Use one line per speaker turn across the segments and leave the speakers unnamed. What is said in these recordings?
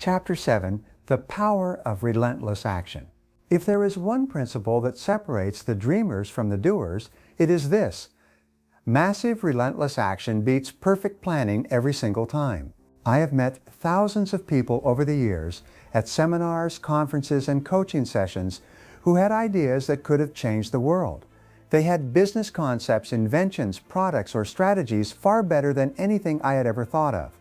Chapter 7, The Power of Relentless Action. If there is one principle that separates the dreamers from the doers, it is this: massive relentless action beats perfect planning every single time. I have met thousands of people over the years at seminars, conferences, and coaching sessions who had ideas that could have changed the world. They had business concepts, inventions, products, or strategies far better than anything I had ever thought of.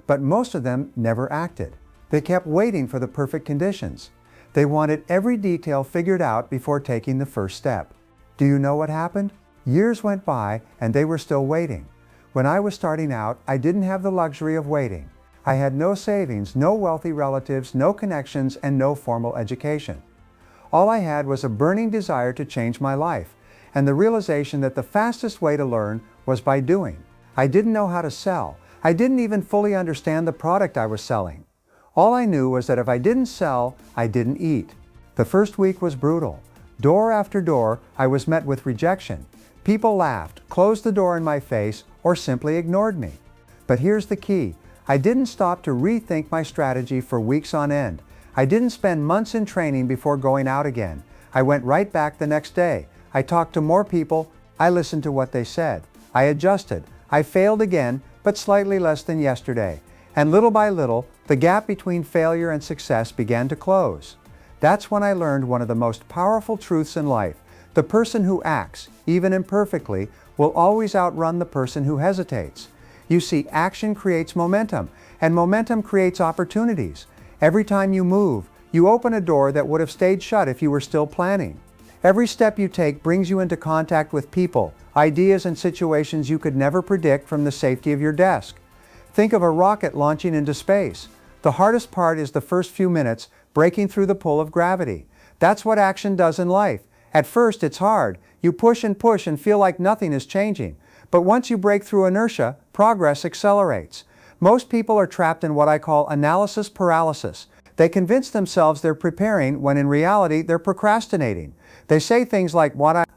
But most of them never acted. They kept waiting for the perfect conditions. They wanted every detail figured out before taking the first step. Do you know what happened? Years went by and they were still waiting. When I was starting out, I didn't have the luxury of waiting. I had no savings, no wealthy relatives, no connections, and no formal education. All I had was a burning desire to change my life, and the realization that the fastest way to learn was by doing. I didn't know how to sell. I didn't even fully understand the product I was selling. All I knew was that if I didn't sell, I didn't eat. The first week was brutal. Door after door, I was met with rejection. People laughed, closed the door in my face, or simply ignored me. But here's the key. I didn't stop to rethink my strategy for weeks on end. I didn't spend months in training before going out again. I went right back the next day. I talked to more people. I listened to what they said. I adjusted. I failed again, but slightly less than yesterday. And little by little, the gap between failure and success began to close. That's when I learned one of the most powerful truths in life. The person who acts, even imperfectly, will always outrun the person who hesitates. You see, action creates momentum, and momentum creates opportunities. Every time you move, you open a door that would have stayed shut if you were still planning. Every step you take brings you into contact with people, ideas, and situations you could never predict from the safety of your desk. Think of a rocket launching into space. The hardest part is the first few minutes, breaking through the pull of gravity. That's what action does in life. At first, it's hard. You push and feel like nothing is changing. But once you break through inertia, progress accelerates. Most people are trapped in what I call analysis paralysis. They convince themselves they're preparing when in reality they're procrastinating. They say things like,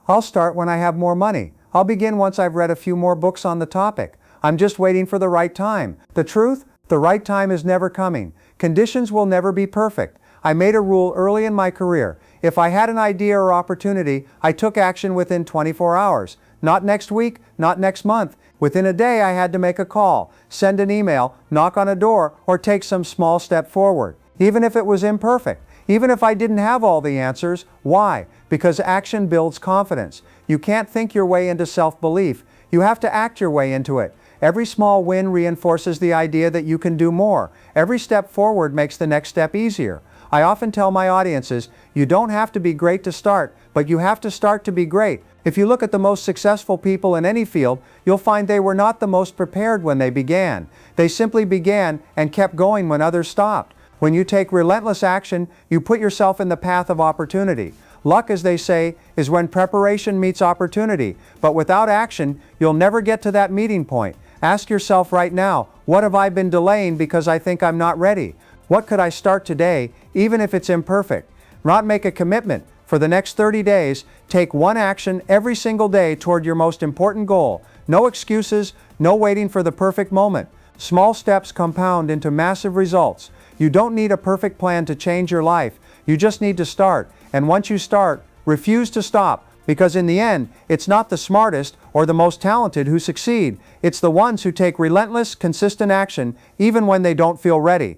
I'll start when I have more money. I'll begin once I've read a few more books on the topic. I'm just waiting for the right time. The truth? The right time is never coming. Conditions will never be perfect. I made a rule early in my career. If I had an idea or opportunity, I took action within 24 hours. Not next week, not next month. Within a day, I had to make a call, send an email, knock on a door, or take some small step forward. Even if it was imperfect. Even if I didn't have all the answers. Why? Because action builds confidence. You can't think your way into self-belief. You have to act your way into it. Every small win reinforces the idea that you can do more. Every step forward makes the next step easier. I often tell my audiences, you don't have to be great to start, but you have to start to be great. If you look at the most successful people in any field, you'll find they were not the most prepared when they began. They simply began and kept going when others stopped. When you take relentless action, you put yourself in the path of opportunity. Luck, as they say, is when preparation meets opportunity. But without action, you'll never get to that meeting point. Ask yourself right now, what have I been delaying because I think I'm not ready? What could I start today, even if it's imperfect? Not make a commitment. For the next 30 days, take one action every single day toward your most important goal. No excuses, no waiting for the perfect moment. Small steps compound into massive results. You don't need a perfect plan to change your life. You just need to start. And once you start, refuse to stop. Because in the end, it's not the smartest or the most talented who succeed. It's the ones who take relentless, consistent action even when they don't feel ready.